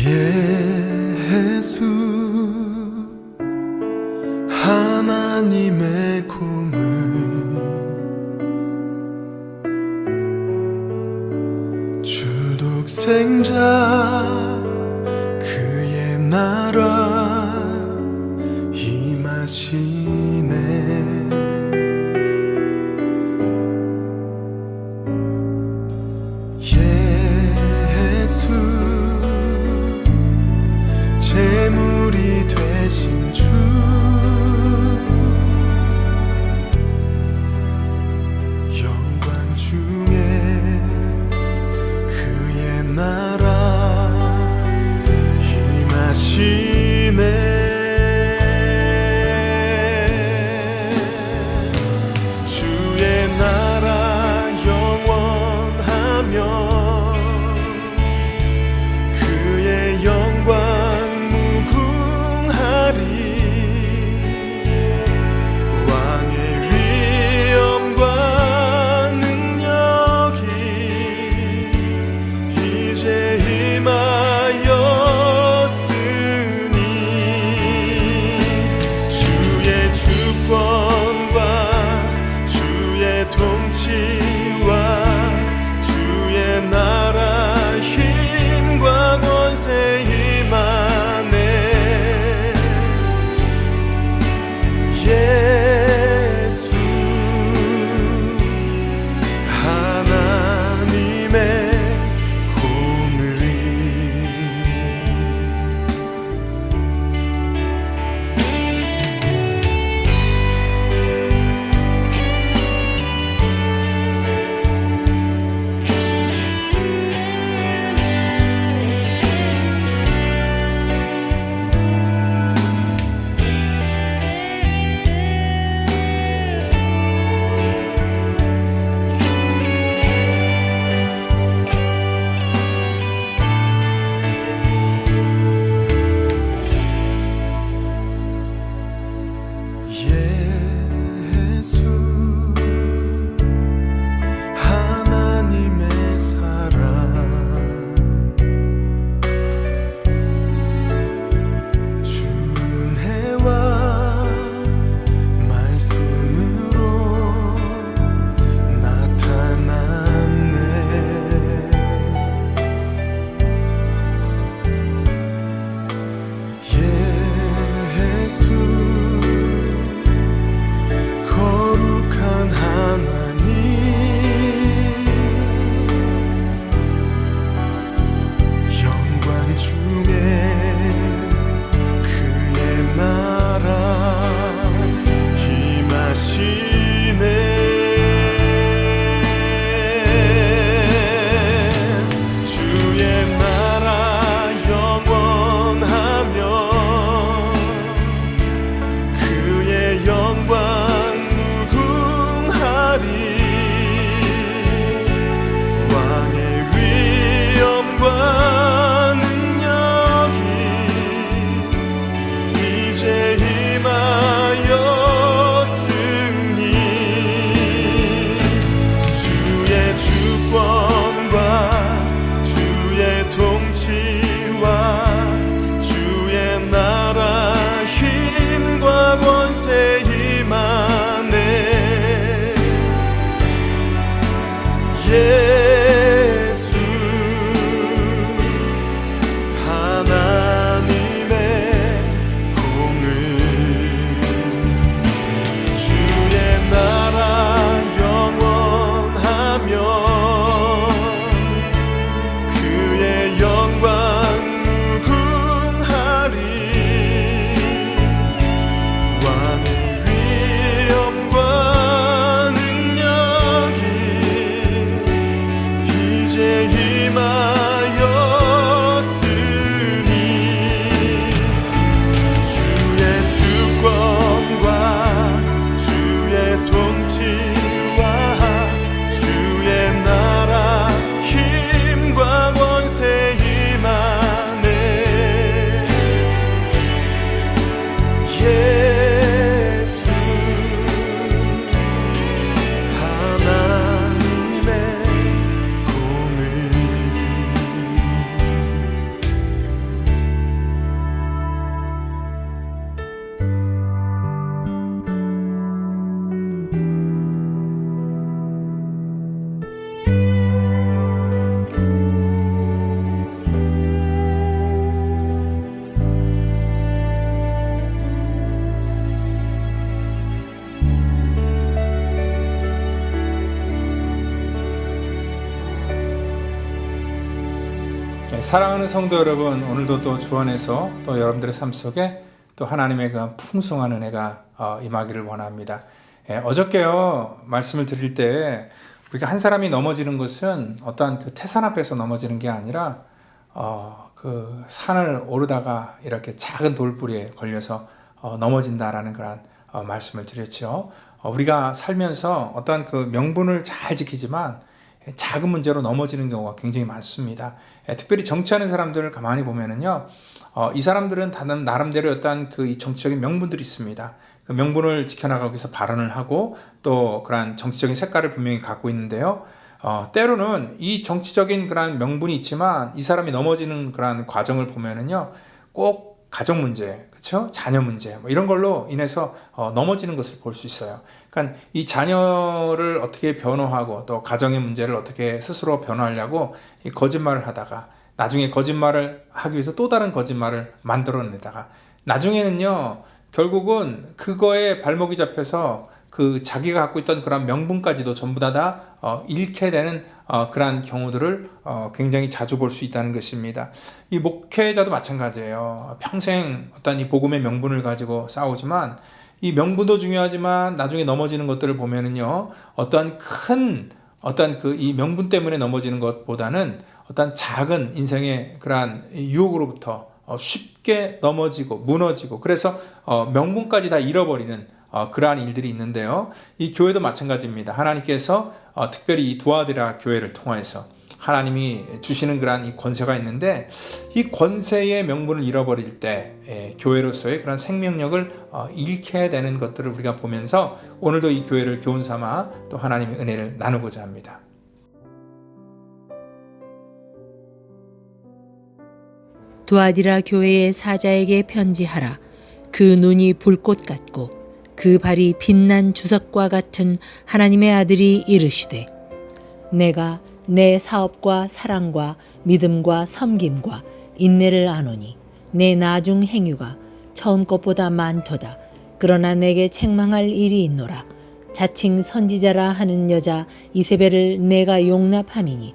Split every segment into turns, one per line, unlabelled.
예수 하나님의 공을 주독생자 그의 나라 임하시네. 예수 제물이 되신 주 영광 중에 그의 나라 임하시
사랑하는 성도 여러분, 오늘도 또 주 안에서 또 여러분들의 삶 속에 또 하나님의 그 풍성한 은혜가 임하기를 원합니다. 어저께요 말씀을 드릴 때 우리가 한 사람이 넘어지는 것은 어떠한 그 태산 앞에서 넘어지는 게 아니라 그 산을 오르다가 이렇게 작은 돌부리에 걸려서 넘어진다라는 그런 말씀을 드렸죠. 우리가 살면서 어떠한 그 명분을 잘 지키지만 작은 문제로 넘어지는 경우가 굉장히 많습니다. 특별히 정치하는 사람들을 가만히 보면은요, 이 사람들은 다른 나름대로 어떤 그 이 정치적인 명분들이 있습니다. 그 명분을 지켜나가기 위해서 발언을 하고 또 그러한 정치적인 색깔을 분명히 갖고 있는데요. 때로는 이 정치적인 그런 명분이 있지만 이 사람이 넘어지는 그런 과정을 보면은요, 꼭 가정 문제, 그렇죠? 자녀 문제, 뭐 이런 걸로 인해서 넘어지는 것을 볼 수 있어요. 그러니까 이 자녀를 어떻게 변호하고 또 가정의 문제를 어떻게 스스로 변호하려고 이 거짓말을 하다가 나중에 거짓말을 하기 위해서 또 다른 거짓말을 만들어내다가 나중에는요, 결국은 그거에 발목이 잡혀서 그 자기가 갖고 있던 그런 명분까지도 전부 다 잃게 되는 그러한 경우들을 굉장히 자주 볼 수 있다는 것입니다. 이 목회자도 마찬가지예요. 평생 어떤 이 복음의 명분을 가지고 싸우지만 이 명분도 중요하지만 나중에 넘어지는 것들을 보면은요, 어떠한 큰 어떤 그 이 명분 때문에 넘어지는 것보다는 어떤 작은 인생의 그러한 유혹으로부터 쉽게 넘어지고 무너지고 그래서 명분까지 다 잃어버리는 그러한 일들이 있는데요. 이 교회도 마찬가지입니다. 하나님께서 특별히 이 두아디라 교회를 통해서 하나님이 주시는 그러한 이 권세가 있는데 이 권세의 명분을 잃어버릴 때 교회로서의 그런 생명력을 잃게 되는 것들을 우리가 보면서 오늘도 이 교회를 교훈 삼아 또 하나님의 은혜를 나누고자 합니다.
두아디라 교회의 사자에게 편지하라. 그 눈이 불꽃 같고 그 발이 빛난 주석과 같은 하나님의 아들이 이르시되 내가 내 사업과 사랑과 믿음과 섬김과 인내를 아노니 내 나중 행유가 처음 것보다 많도다. 그러나 내게 책망할 일이 있노라. 자칭 선지자라 하는 여자 이세벨을 내가 용납함이니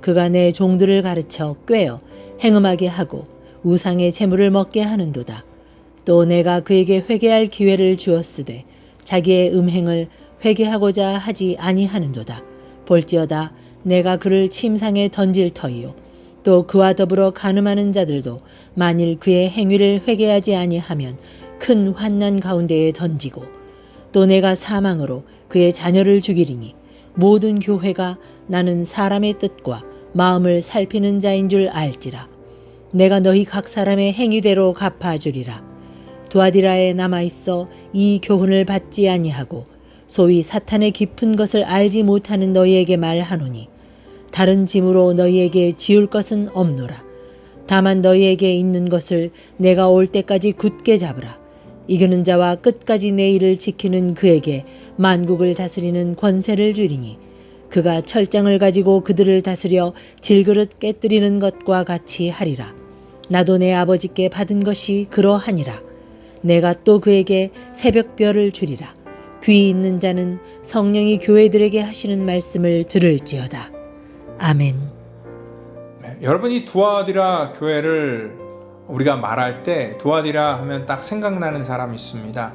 그가 내 종들을 가르쳐 꾀어 행음하게 하고 우상의 재물을 먹게 하는도다. 또 내가 그에게 회개할 기회를 주었으되 자기의 음행을 회개하고자 하지 아니하는도다. 볼지어다 내가 그를 침상에 던질 터이요 또 그와 더불어 간음하는 자들도 만일 그의 행위를 회개하지 아니하면 큰 환난 가운데에 던지고 또 내가 사망으로 그의 자녀를 죽이리니 모든 교회가 나는 사람의 뜻과 마음을 살피는 자인 줄 알지라. 내가 너희 각 사람의 행위대로 갚아주리라. 두아디라에 남아있어 이 교훈을 받지 아니하고 소위 사탄의 깊은 것을 알지 못하는 너희에게 말하노니 다른 짐으로 너희에게 지울 것은 없노라. 다만 너희에게 있는 것을 내가 올 때까지 굳게 잡으라. 이기는 자와 끝까지 내 일을 지키는 그에게 만국을 다스리는 권세를 주리니 그가 철장을 가지고 그들을 다스려 질그릇 깨뜨리는 것과 같이 하리라. 나도 내 아버지께 받은 것이 그러하니라. 내가 또 그에게 새벽별을 주리라. 귀 있는 자는 성령이 교회들에게 하시는 말씀을 들을지어다. 아멘.
여러분이 두아디라 교회를 우리가 말할 때 두아디라 하면 딱 생각나는 사람이 있습니다.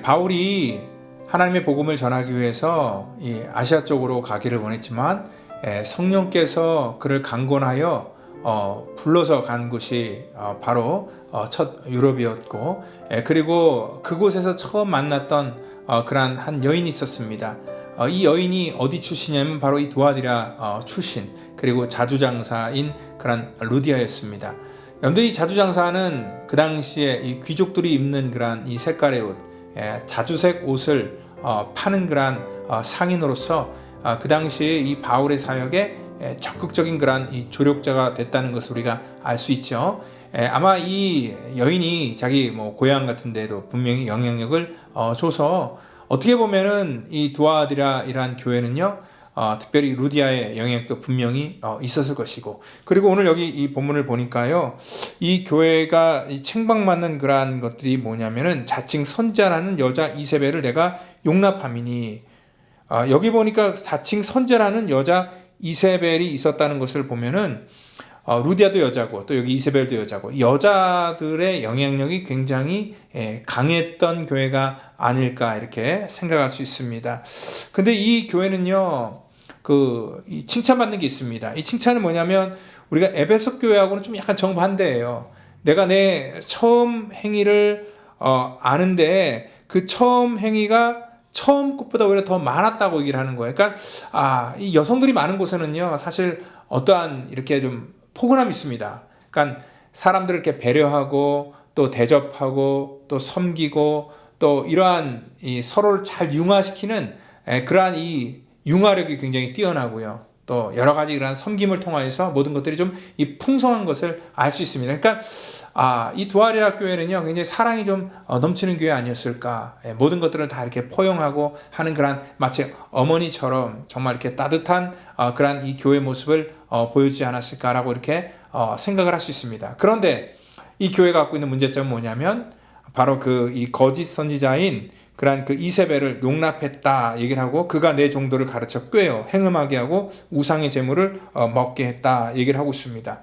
바울이 하나님의 복음을 전하기 위해서 이 아시아 쪽으로 가기를 원했지만 성령께서 그를 강권하여 불러서 간 곳이 바로 첫 유럽이었고 그리고 그곳에서 처음 만났던 그러한 한 여인이 있었습니다. 이 여인이 어디 출신이냐면 바로 이 두아디라 출신 그리고 자주장사인 그런 루디아였습니다. 여러분들 이 자주장사는 그 당시에 이 귀족들이 입는 그런 이 색깔의 옷, 자주색 옷을 파는 그런 상인으로서 그 당시에 이 바울의 사역에 적극적인 그런 이 조력자가 됐다는 것을 우리가 알 수 있죠. 아마 이 여인이 자기 고향 같은 데도 분명히 영향력을 줘서 어떻게 보면은 이 두아디라이란 교회는요, 특별히 루디아의 영향력도 분명히 있었을 것이고, 그리고 오늘 여기 이 본문을 보니까요, 이 교회가 이 책망받는 그러한 것들이 뭐냐면은 자칭 선자라는 여자 이세벨을 내가 용납함이니, 여기 보니까 자칭 선자라는 여자 이세벨이 있었다는 것을 보면은 루디아도 여자고 또 여기 이세벨도 여자고 여자들의 영향력이 굉장히 강했던 교회가 아닐까 이렇게 생각할 수 있습니다. 근데 이 교회는요, 이 칭찬받는 게 있습니다. 이 칭찬은 뭐냐면 우리가 에베소 교회하고는 좀 약간 정반대예요. 내가 내 처음 행위를 아는데 그 처음 행위가 처음 것보다 오히려 더 많았다고 얘기를 하는 거예요. 그러니까 이 여성들이 많은 곳에는요, 사실 어떠한 이렇게 좀 포근함이 있습니다. 그러니까 사람들을 이렇게 배려하고 또 대접하고 또 섬기고 또 이러한 이 서로를 잘 융화시키는 그러한 이 융화력이 굉장히 뛰어나고요. 또 여러 가지 이러한 섬김을 통하여서 모든 것들이 좀 이 풍성한 것을 알 수 있습니다. 그러니까 이 두아리라 교회는요, 굉장히 사랑이 좀 넘치는 교회 아니었을까. 모든 것들을 다 이렇게 포용하고 하는 그런 마치 어머니처럼 정말 이렇게 따뜻한 그런 이 교회 모습을 보여주지 않았을까라고 이렇게 생각을 할 수 있습니다. 그런데 이 교회가 갖고 있는 문제점은 뭐냐면 바로 이 거짓 선지자인 그러한 그 이세벨을 용납했다 얘기를 하고 그가 내 종도를 가르쳐 꾀어 행음하게 하고 우상의 제물을 먹게 했다 얘기를 하고 있습니다.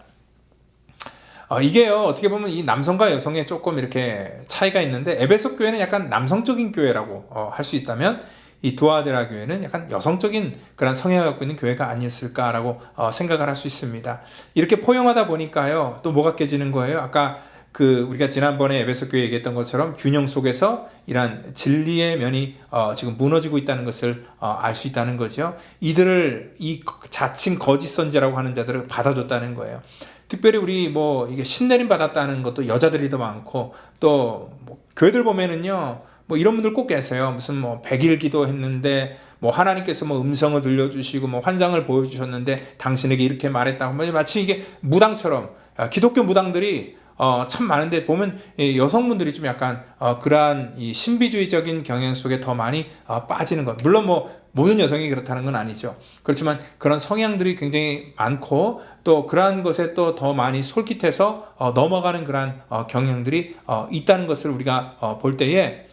이게요, 어떻게 보면 이 남성과 여성의 조금 이렇게 차이가 있는데 에베소 교회는 약간 남성적인 교회라고 할 수 있다면 이 두아디라 교회는 약간 여성적인 그런 성향을 갖고 있는 교회가 아니었을까라고 생각을 할 수 있습니다. 이렇게 포용하다 보니까요, 또 뭐가 깨지는 거예요? 아까 우리가 지난번에 에베소 교회 얘기했던 것처럼 균형 속에서 이러한 진리의 면이 지금 무너지고 있다는 것을 알 수 있다는 거죠. 이들을 이 자칭 거짓 선지라고 하는 자들을 받아줬다는 거예요. 특별히 우리 이게 신내림 받았다는 것도 여자들이 더 많고 또 교회들 보면은요, 이런 분들 꼭 계세요. 무슨 100일 기도했는데 하나님께서 음성을 들려주시고 환상을 보여주셨는데 당신에게 이렇게 말했다고 마치 이게 무당처럼 기독교 무당들이 참 많은데 보면 여성분들이 좀 약간 그러한 이 신비주의적인 경향 속에 더 많이 빠지는 것. 물론 모든 여성이 그렇다는 건 아니죠. 그렇지만 그런 성향들이 굉장히 많고 또 그러한 것에 또 더 많이 솔깃해서 넘어가는 그러한 경향들이 있다는 것을 우리가 볼 때에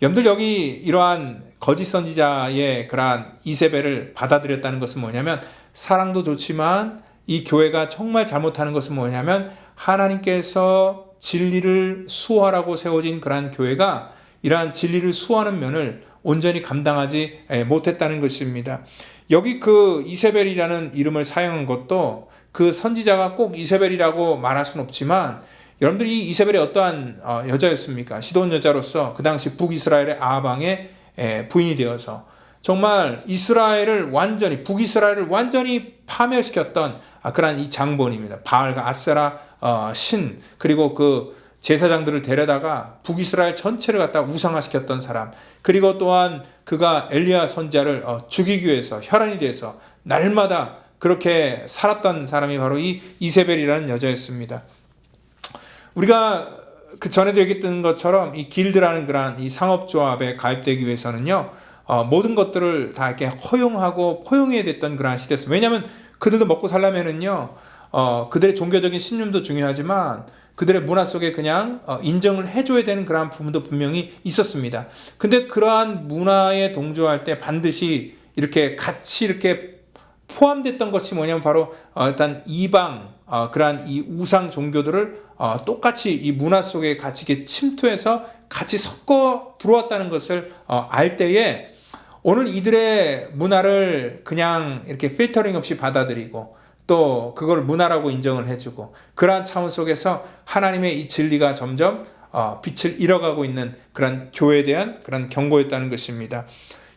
여러분들 여기 이러한 거짓 선지자의 그러한 이세벨을 받아들였다는 것은 뭐냐면 사랑도 좋지만 이 교회가 정말 잘못하는 것은 뭐냐면 하나님께서 진리를 수호하라고 세워진 그러한 교회가 이러한 진리를 수호하는 면을 온전히 감당하지 못했다는 것입니다. 여기 그 이세벨이라는 이름을 사용한 것도 그 선지자가 꼭 이세벨이라고 말할 수는 없지만 여러분들이 이 이세벨이 어떠한 여자였습니까? 시돈 여자로서 그 당시 북이스라엘의 아방의 부인이 되어서 정말 북이스라엘을 완전히 파멸시켰던 그런 이 장본입니다. 바알과 아세라 신 그리고 그 제사장들을 데려다가 북이스라엘 전체를 갖다 우상화시켰던 사람, 그리고 또한 그가 엘리야 선지자를 죽이기 위해서 혈안이 돼서 날마다 그렇게 살았던 사람이 바로 이 이세벨이라는 여자였습니다. 우리가 그 전에도 얘기했던 것처럼 이 길드라는 그런 이 상업조합에 가입되기 위해서는요, 모든 것들을 다 이렇게 허용하고 포용해야 됐던 그런 시대였어요. 왜냐하면 그들도 먹고 살려면은요, 그들의 종교적인 신념도 중요하지만 그들의 문화 속에 그냥 인정을 해줘야 되는 그러한 부분도 분명히 있었습니다. 근데 그러한 문화에 동조할 때 반드시 이렇게 같이 이렇게 포함됐던 것이 뭐냐면 바로 일단 이방 그러한 이 우상 종교들을 똑같이 이 문화 속에 같이 이렇게 침투해서 같이 섞어 들어왔다는 것을 알 때에 오늘 이들의 문화를 그냥 이렇게 필터링 없이 받아들이고 또 그걸 문화라고 인정을 해주고 그러한 차원 속에서 하나님의 이 진리가 점점 빛을 잃어가고 있는 그런 교회에 대한 그런 경고였다는 것입니다.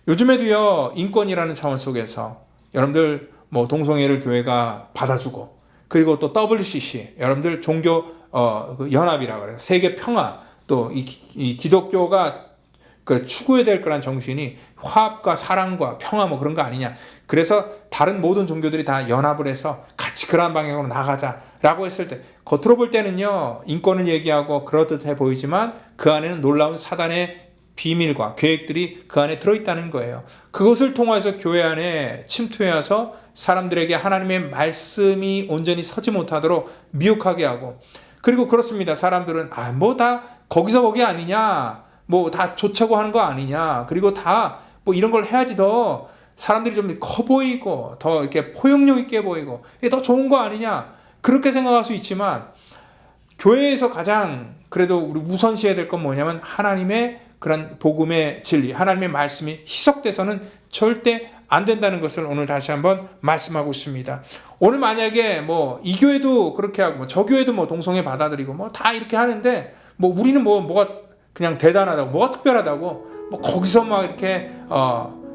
요즘에도요, 인권이라는 차원 속에서 여러분들 동성애를 교회가 받아주고 그리고 또 WCC 여러분들 종교 연합이라고 그래요. 세계 평화 또 이 기독교가 그 추구해야 될 거란 정신이 화합과 사랑과 평화 그런 거 아니냐. 그래서 다른 모든 종교들이 다 연합을 해서 같이 그러한 방향으로 나가자라고 했을 때 겉으로 볼 때는요, 인권을 얘기하고 그렇듯해 보이지만 그 안에는 놀라운 사단의 비밀과 계획들이 그 안에 들어있다는 거예요. 그것을 통해서 교회 안에 침투해서 사람들에게 하나님의 말씀이 온전히 서지 못하도록 미혹하게 하고, 그리고 그렇습니다. 사람들은 다 거기서 거기 아니냐, 다 좋자고 하는 거 아니냐, 그리고 다 이런 걸 해야지 더 사람들이 좀 커 보이고 더 이렇게 포용력 있게 보이고 이게 더 좋은 거 아니냐. 그렇게 생각할 수 있지만 교회에서 가장 그래도 우리 우선시해야 될 건 뭐냐면 하나님의 그런 복음의 진리, 하나님의 말씀이 희석돼서는 절대 안 된다는 것을 오늘 다시 한번 말씀하고 있습니다. 오늘 만약에 뭐 이 교회도 그렇게 하고 저 교회도 뭐 동성애 받아들이고 뭐 다 이렇게 하는데 뭐 우리는 뭐가 그냥 대단하다고, 뭐가 특별하다고, 뭐 거기서 막 이렇게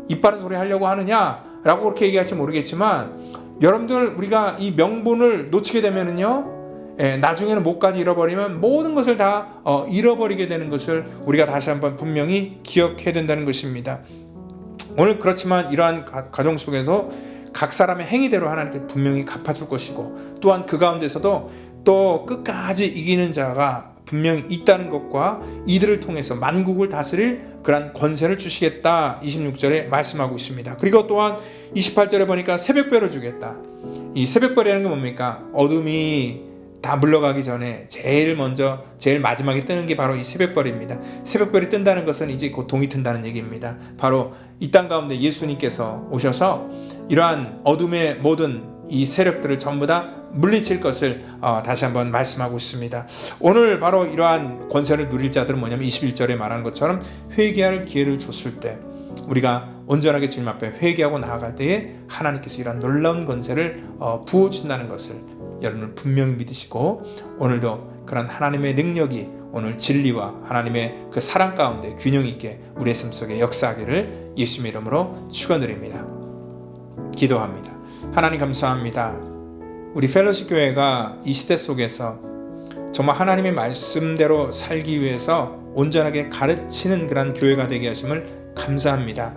입 바른 소리 하려고 하느냐라고 그렇게 얘기할지 모르겠지만, 여러분들 우리가 이 명분을 놓치게 되면은요, 나중에는 목까지 잃어버리면 모든 것을 다 잃어버리게 되는 것을 우리가 다시 한번 분명히 기억해야 된다는 것입니다. 오늘 그렇지만 이러한 가정 속에서 각 사람의 행위대로 하나님께 분명히 갚아줄 것이고, 또한 그 가운데서도 또 끝까지 이기는 자가 분명히 있다는 것과 이들을 통해서 만국을 다스릴 그런 권세를 주시겠다 26절에 말씀하고 있습니다. 그리고 또한 28절에 보니까 새벽별을 주겠다. 이 새벽별이라는 게 뭡니까? 어둠이 다 물러가기 전에 제일 마지막에 뜨는 게 바로 이 새벽별입니다. 새벽별이 뜬다는 것은 이제 곧 동이 튼다는 얘기입니다. 바로 이 땅 가운데 예수님께서 오셔서 이러한 어둠의 모든 이 세력들을 전부 다 물리칠 것을 다시 한번 말씀하고 있습니다. 오늘 바로 이러한 권세를 누릴 자들은 뭐냐면 21절에 말하는 것처럼 회개할 기회를 줬을 때, 우리가 온전하게 주님 앞에 회개하고 나아갈 때에 하나님께서 이러한 놀라운 권세를 부어준다는 것을 여러분은 분명히 믿으시고, 오늘도 그런 하나님의 능력이 오늘 진리와 하나님의 그 사랑 가운데 균형 있게 우리의 삶 속에 역사하기를 예수님의 이름으로 축원드립니다. 기도합니다. 하나님 감사합니다. 우리 펠로십 교회가 이 시대 속에서 정말 하나님의 말씀대로 살기 위해서 온전하게 가르치는 그런 교회가 되게 하심을 감사합니다.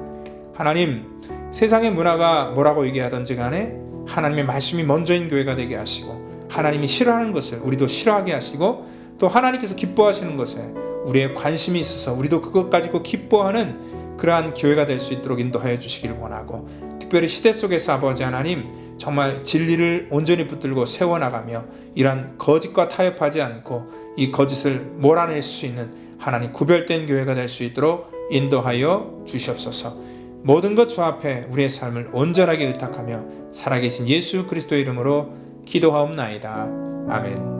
하나님, 세상의 문화가 뭐라고 얘기하든지 간에 하나님의 말씀이 먼저인 교회가 되게 하시고, 하나님이 싫어하는 것을 우리도 싫어하게 하시고, 또 하나님께서 기뻐하시는 것에 우리의 관심이 있어서 우리도 그것 가지고 기뻐하는 그러한 교회가 될 수 있도록 인도하여 주시길 원하고, 특별히 시대 속에서 아버지 하나님 정말 진리를 온전히 붙들고 세워나가며 이러한 거짓과 타협하지 않고 이 거짓을 몰아낼 수 있는 하나님 구별된 교회가 될 수 있도록 인도하여 주시옵소서. 모든 것 주 앞에 우리의 삶을 온전하게 의탁하며 살아계신 예수 그리스도의 이름으로 기도하옵나이다. 아멘.